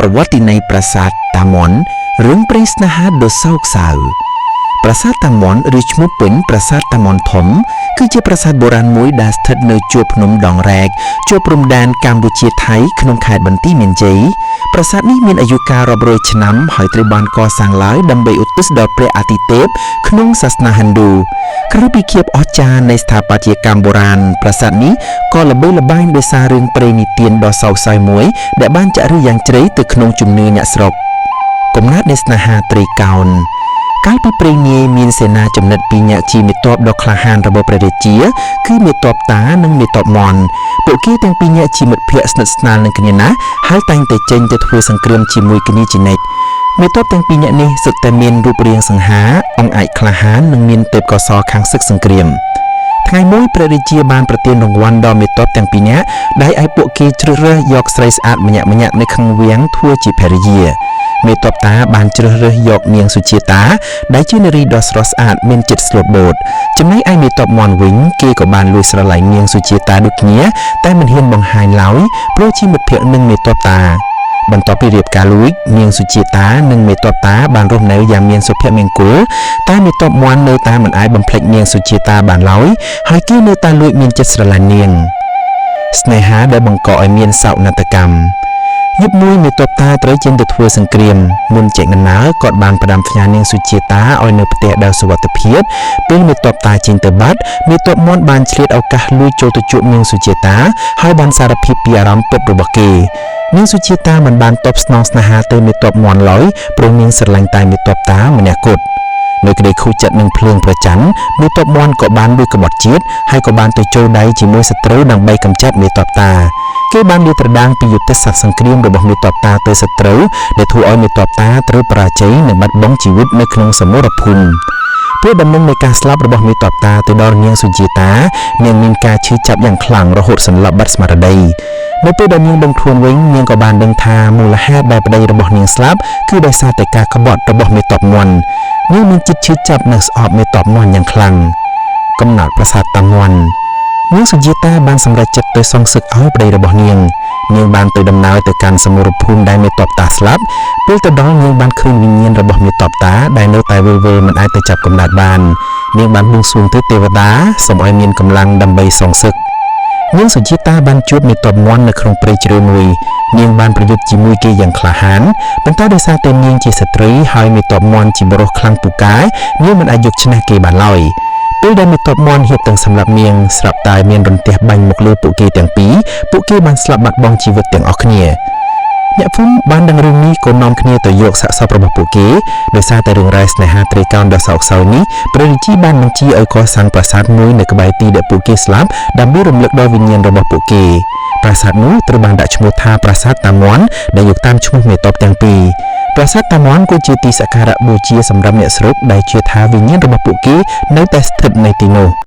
ប្រវត្តិនៃប្រាសាទតាមុនរឿងព្រេងស្នេហាដ៏សោកសៅប្រាសាទតាមុនឬឈ្មោះពេញប្រាសាទតាមុនធំគឺជាប្រាសាទបុរាណមួយដែលស្ថិតនៅជួរភ្នំដងរែកជាប់ព្រំដែនកម្ពុជាថៃក្នុងខេត្តបន្ទាយមានជ័យប្រាសាទនេះមានអាយុកាលរាប់រយឆ្នាំហើយត្រូវបានកសាងឡើងដើម្បីឧទ្ទិសដល់ព្រះអាទិទេពក្នុងសាសនាហិណ្ឌូក្រៅពីភាពអស្ចារ្យនៃស្ថាបត្យកម្មបុរាណប្រាសាទនេះក៏ល្បីល្បាញដោយសាររឿងព្រេងនិទានដ៏សោកសៅមួយដែលបានចាក់ឫសយ៉ាងជ្រៅទៅក្នុងជំនឿអ្នកស្រុកកំណើតនៃស្នេហាត្រីកោណកាលពីព្រេងនាយមានសេនាចំណិតពីរនាក់ជាមេទ័ពដ៏ក្លាហានរបស់ព្រះរាជាគឺមេទ័ពតានិងមេទ័ពមន់ពួកគេទាំងពីរនាក់ជាមិត្តភក្តិស្និទ្ធស្នាលនឹងគ្នាណាស់ហើយតែងតែចេញទៅធ្វើសង្គ្រាមជាមួយគ្នាជានិច្ចមេទ័ពទាំងពីរនាក់នេះសុទ្ធតែមានរូបរាងសង្ហាអង្អាចក្លាហាននិងមានទេពកោសល្យខាងសឹកសង្គ្រាមថ្ងៃមួយព្រះរាជាបានប្រទានរង្វាន់ដល់មេទ័ពទាំងពីរនាក់ដែលឲ្យពួកគេជ្រើសរើសយកស្រីស្អាតម្នាក់ៗនៅក្នុងវាំងធ្វើជាភរិយាមេទ័ពតាបានជ្រើសរើសយកនាងសុជាតាដែលជានារីដ៏ស្រស់ស្អាតមានចិត្តស្លូតបូតចំណែកឯមេទ័ពមន់វិញគេក៏បានលួចស្រឡាញ់នាងសុជាតាដូចគ្នាតែមិនហ៊ានបង្ហាញឡើយព្រោះជាមិត្តភក្តិនឹងមេទ័ពតាបន្ទាប់ពីរៀបការលួចនាងសុជាតានិងមេទ័ពតាបានរស់នៅយ៉ាងមានសុភមង្គលតែមេទ័ពមន់នៅតែមិនអាចបំភ្លេចនាងសុជាតាបានឡើយហើយគេនៅតែលួចមានចិត្តស្រឡាញ់នាងស្នេហាដែលបង្កឲ្យមានសោកនាដកម្មយប់មួយមេទ័ពតាត្រូវចេញទៅធ្វើសង្គ្រាមមុនចេញដំណើរគាត់បានផ្ដាំផ្ញើនាងសុជាតាឲ្យនៅផ្ទះដោយសុវត្ថិភាពពេលមេទ័ពតាចេញទៅបាត់មេទ័ពមន់បានឆ្លៀតឱកាសលួចចូលទៅជួបនាងសុជាតាហើយបានសារភាពពីអារម្មណ៍ពិតរបស់គេនាងសុជាតាមិនបានតបស្នងស្នេហាទៅមេទ័ពមន់ឡើយព្រោះនាងស្រឡាញ់តែមេទ័ពតាម្នាក់គត់នៅក្តីខូចចិត្តនឹងភ្លើងប្រច័ណ្ឌមេទ័ពមន់ក៏បានលួចក្បត់ជាតិហើយក៏បានទៅចូលដៃជាមួយសត្រូវដើម្បីកម្ចាត់មេទ័ពតាគេបានលាតត្រដាងពីយុទ្ធសាស្ត្រសង្គ្រាមរបស់មេទ័ពតាទៅសត្រូវដែលធ្វើឲ្យមេទ័ពតាត្រូវបរាជ័យនិងបាត់បង់ជីវិតនៅក្នុងសមរភូមិពេលដំណឹងនៃការស្លាប់របស់មេទ័ពតាទៅដល់នាងសុជាតានាងមានការឈឺចាប់យ៉ាងខ្លាំងរហូតសន្លប់បាត់ស្មារតីនៅពេលដែលនាងដឹងខ្លួនវិញនាងក៏បានដឹងថាមូលហេតុដែលប្តីរបស់នាងស្លាប់គឺដោយសារតែការក្បត់របស់មេទ័ពមន់នាងមានចិត្តឈឺចាប់និងស្អប់មេទ័ពមន់យ៉ាងខ្លាំងកំណើតប្រាសាទតាមុននាងសុជាតាបានសម្រេចចិត្តទៅសងសឹកឲ្យប្តីរបស់នាងបានទៅដំណើរទៅកាន់សមរភូមិដែលមេទ័ពតាស្លាប់ពេលទៅដល់នាងបានឃើញវិញ្ញាណរបស់មេទ័ពតាដែលនៅតែវិលវល់មិនអាចទៅចាប់កំណើតបាននាងបានបួងសួងទៅទេវតាសូមឲ្យមានកម្លាំងដើម្បីសងសឹកនាងសុជាតាបានជួបមេទ័ពមន់នៅក្នុងព្រៃជ្រៅមួយនាងបានប្រយុទ្ធជាមួយគេយ៉ាងក្លាហានប៉ុន្តែដោយសារតែនាងជាស្ត្រីហើយមេទ័ពមន់ជាបុរសខ្លាំងពូកែនាងមិនអាចយកឈ្នះគេបានឡើយពេលដែលមេទ័ពមន់ហៀបទាំងសម្លាប់នាងស្រាប់តែមានរន្ទះបាញ់មកលើពួកគេទាំងពីរពួកគេបានស្លាប់បាត់បង់ជីវិតទាំងអស់គ្នាអ្នកភូមិបានដឹងរឿងនេះក៏នាំគ្នាទៅយកសាកសពរបស់ពួកគេដោយសារតែរឿងរ៉ាវស្នេហាត្រីកោណដ៏សោកសៅនេះព្រះរាជាបានបញ្ជាឲ្យកសាងប្រាសាទមួយនៅក្បែរទីដែលពួកគេស្លាប់ដើម្បីរំលឹកដល់វិញ្ញាណរបស់ពួកគេប្រាសាទនោះត្រូវបានដាក់ឈ្មោះថាប្រាសាទតាមុនដែលយកតាមឈ្មោះមេទ័ពទាំងពីរប្រាសាទតាមុនគឺជាទីសក្ការៈបូជាសម្រាប់អ្នកស្រុកដែលជឿថាវិញ្ញាណរបស់ពួកគេនៅតែស្ថិតនៅទីនោះ